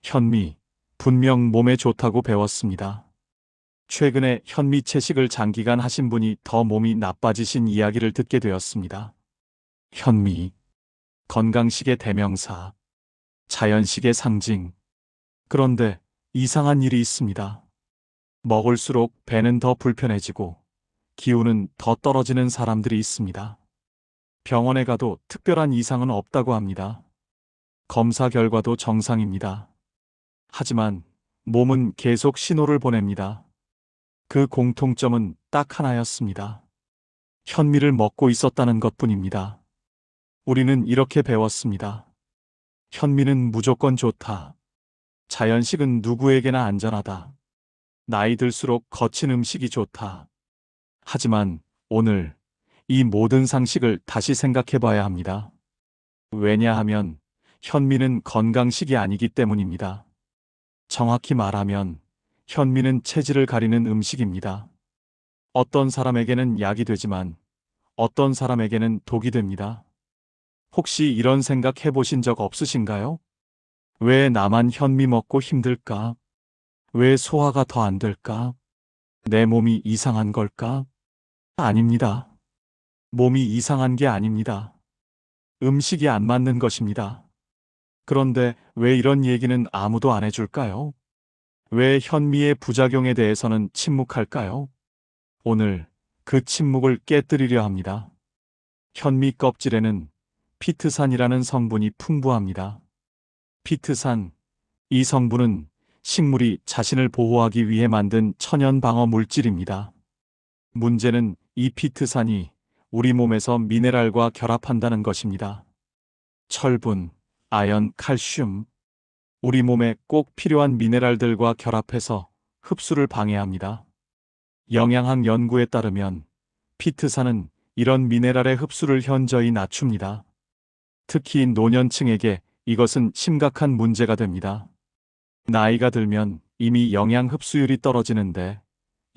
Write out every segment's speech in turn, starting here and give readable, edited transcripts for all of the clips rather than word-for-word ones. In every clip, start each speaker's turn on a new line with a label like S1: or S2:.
S1: 현미, 분명 몸에 좋다고 배웠습니다. 최근에 현미 채식을 장기간 하신 분이 더 몸이 나빠지신 이야기를 듣게 되었습니다. 현미, 건강식의 대명사, 자연식의 상징. 그런데 이상한 일이 있습니다. 먹을수록 배는 더 불편해지고 기운은 더 떨어지는 사람들이 있습니다. 병원에 가도 특별한 이상은 없다고 합니다. 검사 결과도 정상입니다. 하지만 몸은 계속 신호를 보냅니다. 그 공통점은 딱 하나였습니다. 현미를 먹고 있었다는 것뿐입니다. 우리는 이렇게 배웠습니다. 현미는 무조건 좋다. 자연식은 누구에게나 안전하다. 나이 들수록 거친 음식이 좋다. 하지만 오늘 이 모든 상식을 다시 생각해 봐야 합니다. 왜냐하면 현미는 건강식이 아니기 때문입니다. 정확히 말하면 현미는 체질을 가리는 음식입니다. 어떤 사람에게는 약이 되지만 어떤 사람에게는 독이 됩니다. 혹시 이런 생각 해보신 적 없으신가요? 왜 나만 현미 먹고 힘들까? 왜 소화가 더 안 될까? 내 몸이 이상한 걸까? 아닙니다. 몸이 이상한 게 아닙니다. 음식이 안 맞는 것입니다. 그런데 왜 이런 얘기는 아무도 안 해줄까요? 왜 현미의 부작용에 대해서는 침묵할까요? 오늘 그 침묵을 깨뜨리려 합니다. 현미 껍질에는 피트산이라는 성분이 풍부합니다. 피트산, 이 성분은 식물이 자신을 보호하기 위해 만든 천연 방어 물질입니다. 문제는 이 피트산이 우리 몸에서 미네랄과 결합한다는 것입니다. 철분, 아연, 칼슘, 우리 몸에 꼭 필요한 미네랄들과 결합해서 흡수를 방해합니다. 영양학 연구에 따르면 피트산은 이런 미네랄의 흡수를 현저히 낮춥니다. 특히 노년층에게 이것은 심각한 문제가 됩니다. 나이가 들면 이미 영양 흡수율이 떨어지는데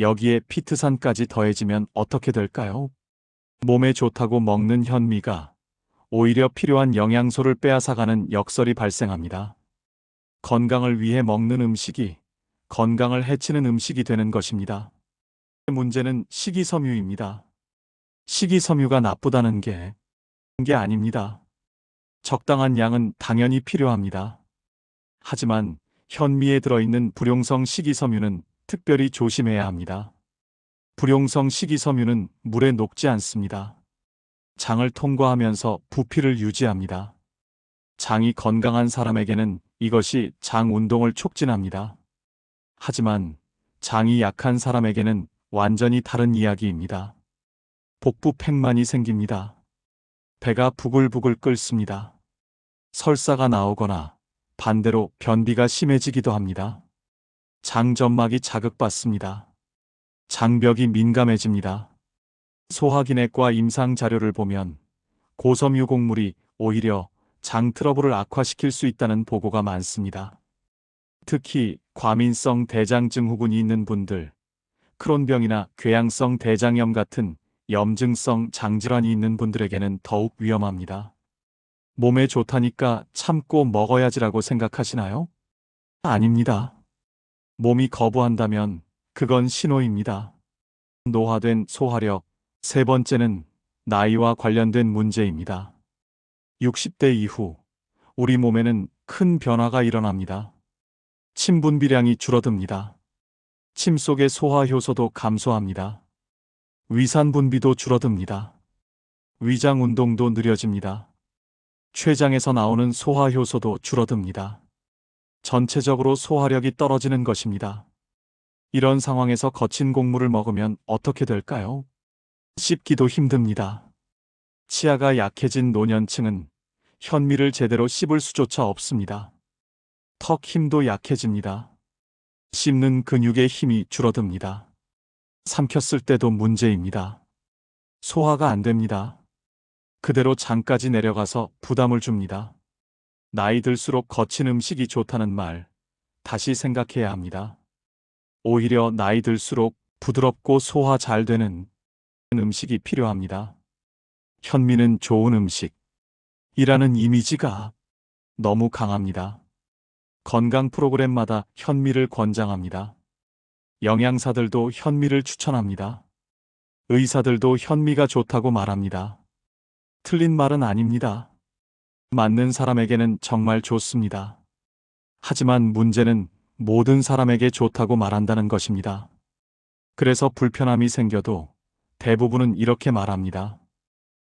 S1: 여기에 피트산까지 더해지면 어떻게 될까요? 몸에 좋다고 먹는 현미가 오히려 필요한 영양소를 빼앗아가는 역설이 발생합니다. 건강을 위해 먹는 음식이 건강을 해치는 음식이 되는 것입니다. 문제는 식이섬유입니다. 식이섬유가 나쁘다는 게 아닙니다. 적당한 양은 당연히 필요합니다. 하지만 현미에 들어있는 불용성 식이섬유는 특별히 조심해야 합니다. 불용성 식이섬유는 물에 녹지 않습니다. 장을 통과하면서 부피를 유지합니다. 장이 건강한 사람에게는 이것이 장 운동을 촉진합니다. 하지만 장이 약한 사람에게는 완전히 다른 이야기입니다. 복부팽만이 생깁니다. 배가 부글부글 끓습니다. 설사가 나오거나 반대로 변비가 심해지기도 합니다. 장점막이 자극받습니다. 장벽이 민감해집니다. 소화기내과 임상 자료를 보면 고섬유 곡물이 오히려 장 트러블을 악화시킬 수 있다는 보고가 많습니다. 특히 과민성 대장증후군이 있는 분들, 크론병이나 궤양성 대장염 같은 염증성 장질환이 있는 분들에게는 더욱 위험합니다. 몸에 좋다니까 참고 먹어야지라고 생각하시나요? 아닙니다. 몸이 거부한다면 그건 신호입니다. 노화된 소화력. 세 번째는 나이와 관련된 문제입니다. 60대 이후 우리 몸에는 큰 변화가 일어납니다. 침 분비량이 줄어듭니다. 침 속의 소화 효소도 감소합니다. 위산 분비도 줄어듭니다. 위장 운동도 느려집니다. 췌장에서 나오는 소화 효소도 줄어듭니다. 전체적으로 소화력이 떨어지는 것입니다. 이런 상황에서 거친 곡물을 먹으면 어떻게 될까요? 씹기도 힘듭니다. 치아가 약해진 노년층은 현미를 제대로 씹을 수조차 없습니다. 턱 힘도 약해집니다. 씹는 근육의 힘이 줄어듭니다. 삼켰을 때도 문제입니다. 소화가 안 됩니다. 그대로 장까지 내려가서 부담을 줍니다. 나이 들수록 거친 음식이 좋다는 말, 다시 생각해야 합니다. 오히려 나이 들수록 부드럽고 소화 잘 되는 음식이 필요합니다. 현미는 좋은 음식이라는 이미지가 너무 강합니다. 건강 프로그램마다 현미를 권장합니다. 영양사들도 현미를 추천합니다. 의사들도 현미가 좋다고 말합니다. 틀린 말은 아닙니다. 맞는 사람에게는 정말 좋습니다. 하지만 문제는 모든 사람에게 좋다고 말한다는 것입니다. 그래서 불편함이 생겨도 대부분은 이렇게 말합니다.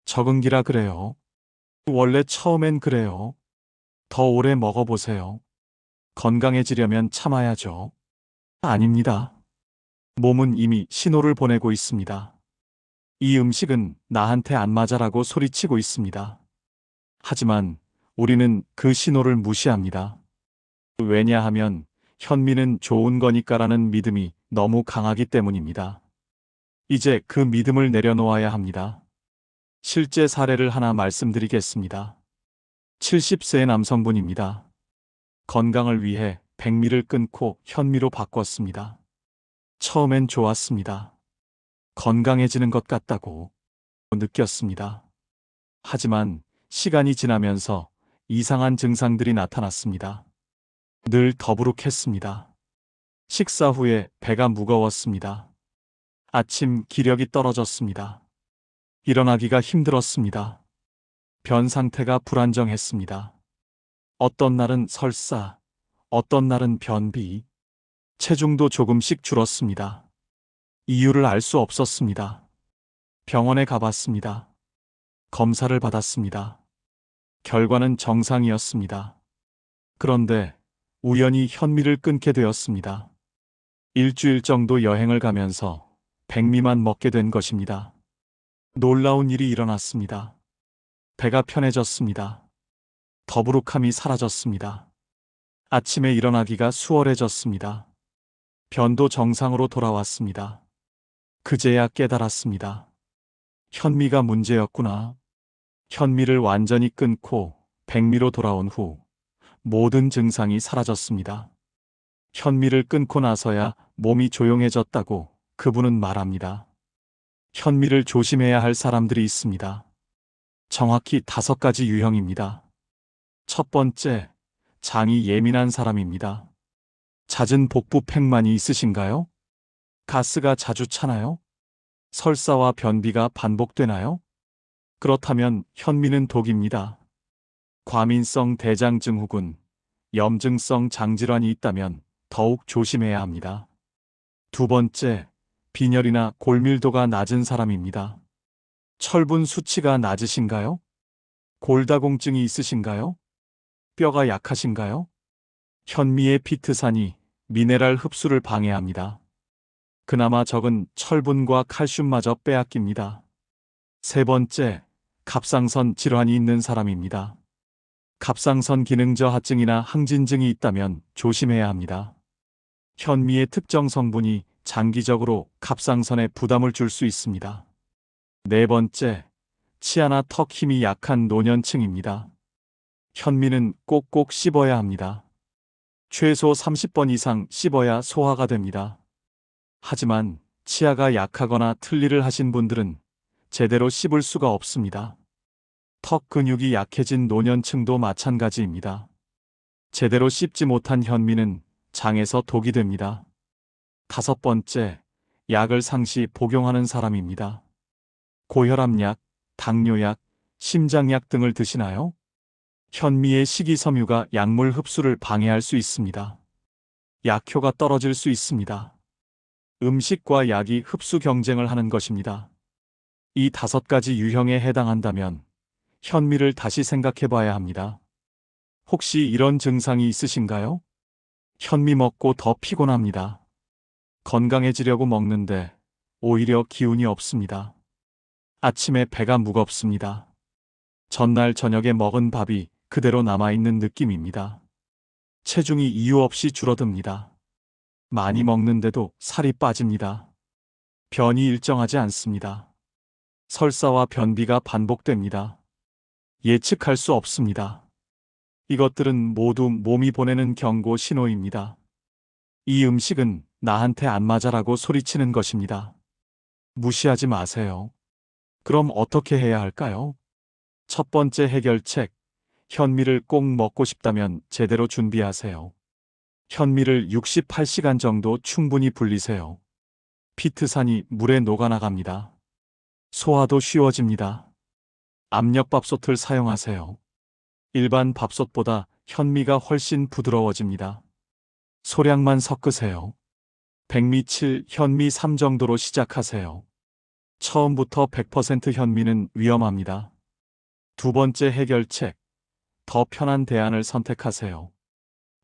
S1: 적응기라 그래요. 원래 처음엔 그래요. 더 오래 먹어보세요. 건강해지려면 참아야죠. 아닙니다. 몸은 이미 신호를 보내고 있습니다. 이 음식은 나한테 안 맞아라고 소리치고 있습니다. 하지만 우리는 그 신호를 무시합니다. 왜냐하면 현미는 좋은 거니까라는 믿음이 너무 강하기 때문입니다. 이제 그 믿음을 내려놓아야 합니다. 실제 사례를 하나 말씀드리겠습니다. 70세의 남성분입니다. 건강을 위해 백미를 끊고 현미로 바꿨습니다. 처음엔 좋았습니다. 건강해지는 것 같다고 느꼈습니다. 하지만 시간이 지나면서 이상한 증상들이 나타났습니다. 늘 더부룩했습니다. 식사 후에 배가 무거웠습니다. 아침 기력이 떨어졌습니다. 일어나기가 힘들었습니다. 변 상태가 불안정했습니다. 어떤 날은 설사, 어떤 날은 변비, 체중도 조금씩 줄었습니다. 이유를 알 수 없었습니다. 병원에 가봤습니다. 검사를 받았습니다. 결과는 정상이었습니다. 그런데 우연히 현미를 끊게 되었습니다. 일주일 정도 여행을 가면서 백미만 먹게 된 것입니다. 놀라운 일이 일어났습니다. 배가 편해졌습니다. 더부룩함이 사라졌습니다. 아침에 일어나기가 수월해졌습니다. 변도 정상으로 돌아왔습니다. 그제야 깨달았습니다. 현미가 문제였구나. 현미를 완전히 끊고 백미로 돌아온 후 모든 증상이 사라졌습니다. 현미를 끊고 나서야 몸이 조용해졌다고 그분은 말합니다. 현미를 조심해야 할 사람들이 있습니다. 정확히 5가지 유형입니다. 첫 번째, 장이 예민한 사람입니다. 잦은 복부 팽만이 있으신가요? 가스가 자주 차나요? 설사와 변비가 반복되나요? 그렇다면 현미는 독입니다. 과민성 대장증후군, 염증성 장질환이 있다면 더욱 조심해야 합니다. 두 번째, 빈혈이나 골밀도가 낮은 사람입니다. 철분 수치가 낮으신가요? 골다공증이 있으신가요? 뼈가 약하신가요? 현미의 피트산이 미네랄 흡수를 방해합니다. 그나마 적은 철분과 칼슘마저 빼앗깁니다. 세 번째, 갑상선 질환이 있는 사람입니다. 갑상선 기능 저하증이나 항진증이 있다면 조심해야 합니다. 현미의 특정 성분이 장기적으로 갑상선에 부담을 줄 수 있습니다. 네 번째, 치아나 턱 힘이 약한 노년층입니다. 현미는 꼭꼭 씹어야 합니다. 최소 30번 이상 씹어야 소화가 됩니다. 하지만 치아가 약하거나 틀니를 하신 분들은 제대로 씹을 수가 없습니다. 턱 근육이 약해진 노년층도 마찬가지입니다. 제대로 씹지 못한 현미는 장에서 독이 됩니다. 다섯 번째, 약을 상시 복용하는 사람입니다. 고혈압약, 당뇨약, 심장약 등을 드시나요? 현미의 식이섬유가 약물 흡수를 방해할 수 있습니다. 약효가 떨어질 수 있습니다. 음식과 약이 흡수 경쟁을 하는 것입니다. 이 5가지 유형에 해당한다면 현미를 다시 생각해 봐야 합니다. 혹시 이런 증상이 있으신가요? 현미 먹고 더 피곤합니다. 건강해지려고 먹는데 오히려 기운이 없습니다. 아침에 배가 무겁습니다. 전날 저녁에 먹은 밥이 그대로 남아있는 느낌입니다. 체중이 이유 없이 줄어듭니다. 많이 먹는데도 살이 빠집니다. 변이 일정하지 않습니다. 설사와 변비가 반복됩니다. 예측할 수 없습니다. 이것들은 모두 몸이 보내는 경고 신호입니다. 이 음식은 나한테 안 맞아라고 소리치는 것입니다. 무시하지 마세요. 그럼 어떻게 해야 할까요? 첫 번째 해결책, 현미를 꼭 먹고 싶다면 제대로 준비하세요. 현미를 68시간 정도 충분히 불리세요. 피트산이 물에 녹아나갑니다. 소화도 쉬워집니다. 압력밥솥을 사용하세요. 일반 밥솥보다 현미가 훨씬 부드러워집니다. 소량만 섞으세요. 백미 7, 현미 3 정도로 시작하세요. 처음부터 100% 현미는 위험합니다. 두 번째 해결책, 더 편한 대안을 선택하세요.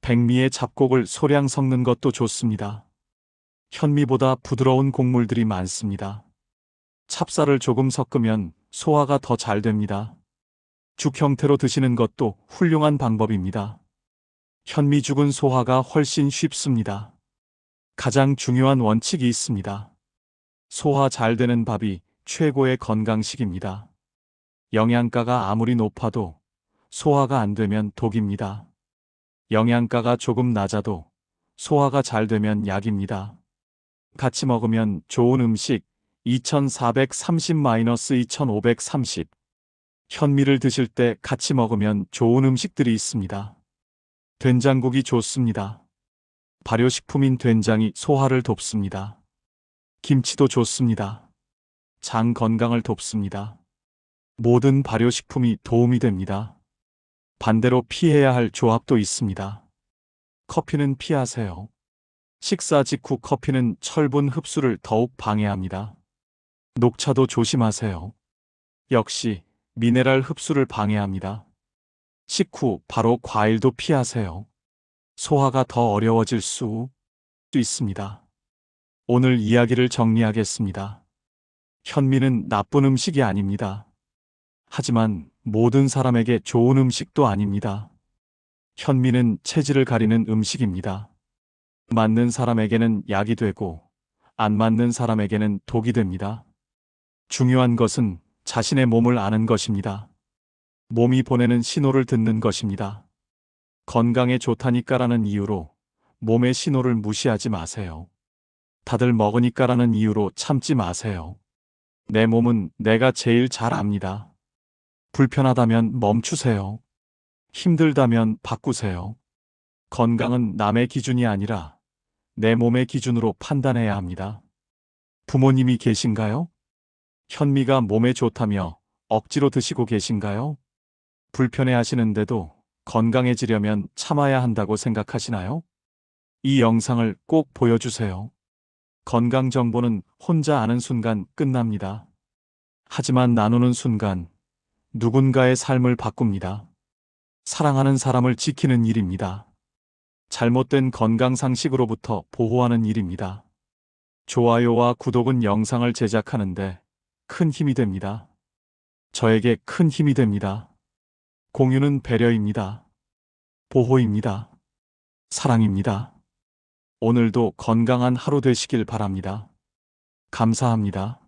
S1: 백미의 잡곡을 소량 섞는 것도 좋습니다. 현미보다 부드러운 곡물들이 많습니다. 찹쌀을 조금 섞으면 소화가 더 잘 됩니다. 죽 형태로 드시는 것도 훌륭한 방법입니다. 현미죽은 소화가 훨씬 쉽습니다. 가장 중요한 원칙이 있습니다. 소화 잘 되는 밥이 최고의 건강식입니다. 영양가가 아무리 높아도 소화가 안 되면 독입니다. 영양가가 조금 낮아도 소화가 잘 되면 약입니다. 같이 먹으면 좋은 음식 2430-2530 현미를 드실 때 같이 먹으면 좋은 음식들이 있습니다. 된장국이 좋습니다. 발효식품인 된장이 소화를 돕습니다. 김치도 좋습니다. 장 건강을 돕습니다. 모든 발효식품이 도움이 됩니다. 반대로 피해야 할 조합도 있습니다. 커피는 피하세요. 식사 직후 커피는 철분 흡수를 더욱 방해합니다. 녹차도 조심하세요. 역시 미네랄 흡수를 방해합니다. 식후 바로 과일도 피하세요. 소화가 더 어려워질 수 있습니다. 오늘 이야기를 정리하겠습니다. 현미는 나쁜 음식이 아닙니다. 하지만 모든 사람에게 좋은 음식도 아닙니다. 현미는 체질을 가리는 음식입니다. 맞는 사람에게는 약이 되고 안 맞는 사람에게는 독이 됩니다. 중요한 것은 자신의 몸을 아는 것입니다. 몸이 보내는 신호를 듣는 것입니다. 건강에 좋다니까라는 이유로 몸의 신호를 무시하지 마세요. 다들 먹으니까라는 이유로 참지 마세요. 내 몸은 내가 제일 잘 압니다. 불편하다면 멈추세요. 힘들다면 바꾸세요. 건강은 남의 기준이 아니라 내 몸의 기준으로 판단해야 합니다. 부모님이 계신가요? 현미가 몸에 좋다며 억지로 드시고 계신가요? 불편해 하시는데도 건강해지려면 참아야 한다고 생각하시나요? 이 영상을 꼭 보여주세요. 건강 정보는 혼자 아는 순간 끝납니다. 하지만 나누는 순간 누군가의 삶을 바꿉니다. 사랑하는 사람을 지키는 일입니다. 잘못된 건강 상식으로부터 보호하는 일입니다. 좋아요와 구독은 영상을 제작하는데 큰 힘이 됩니다. 저에게 큰 힘이 됩니다. 공유는 배려입니다. 보호입니다. 사랑입니다. 오늘도 건강한 하루 되시길 바랍니다. 감사합니다.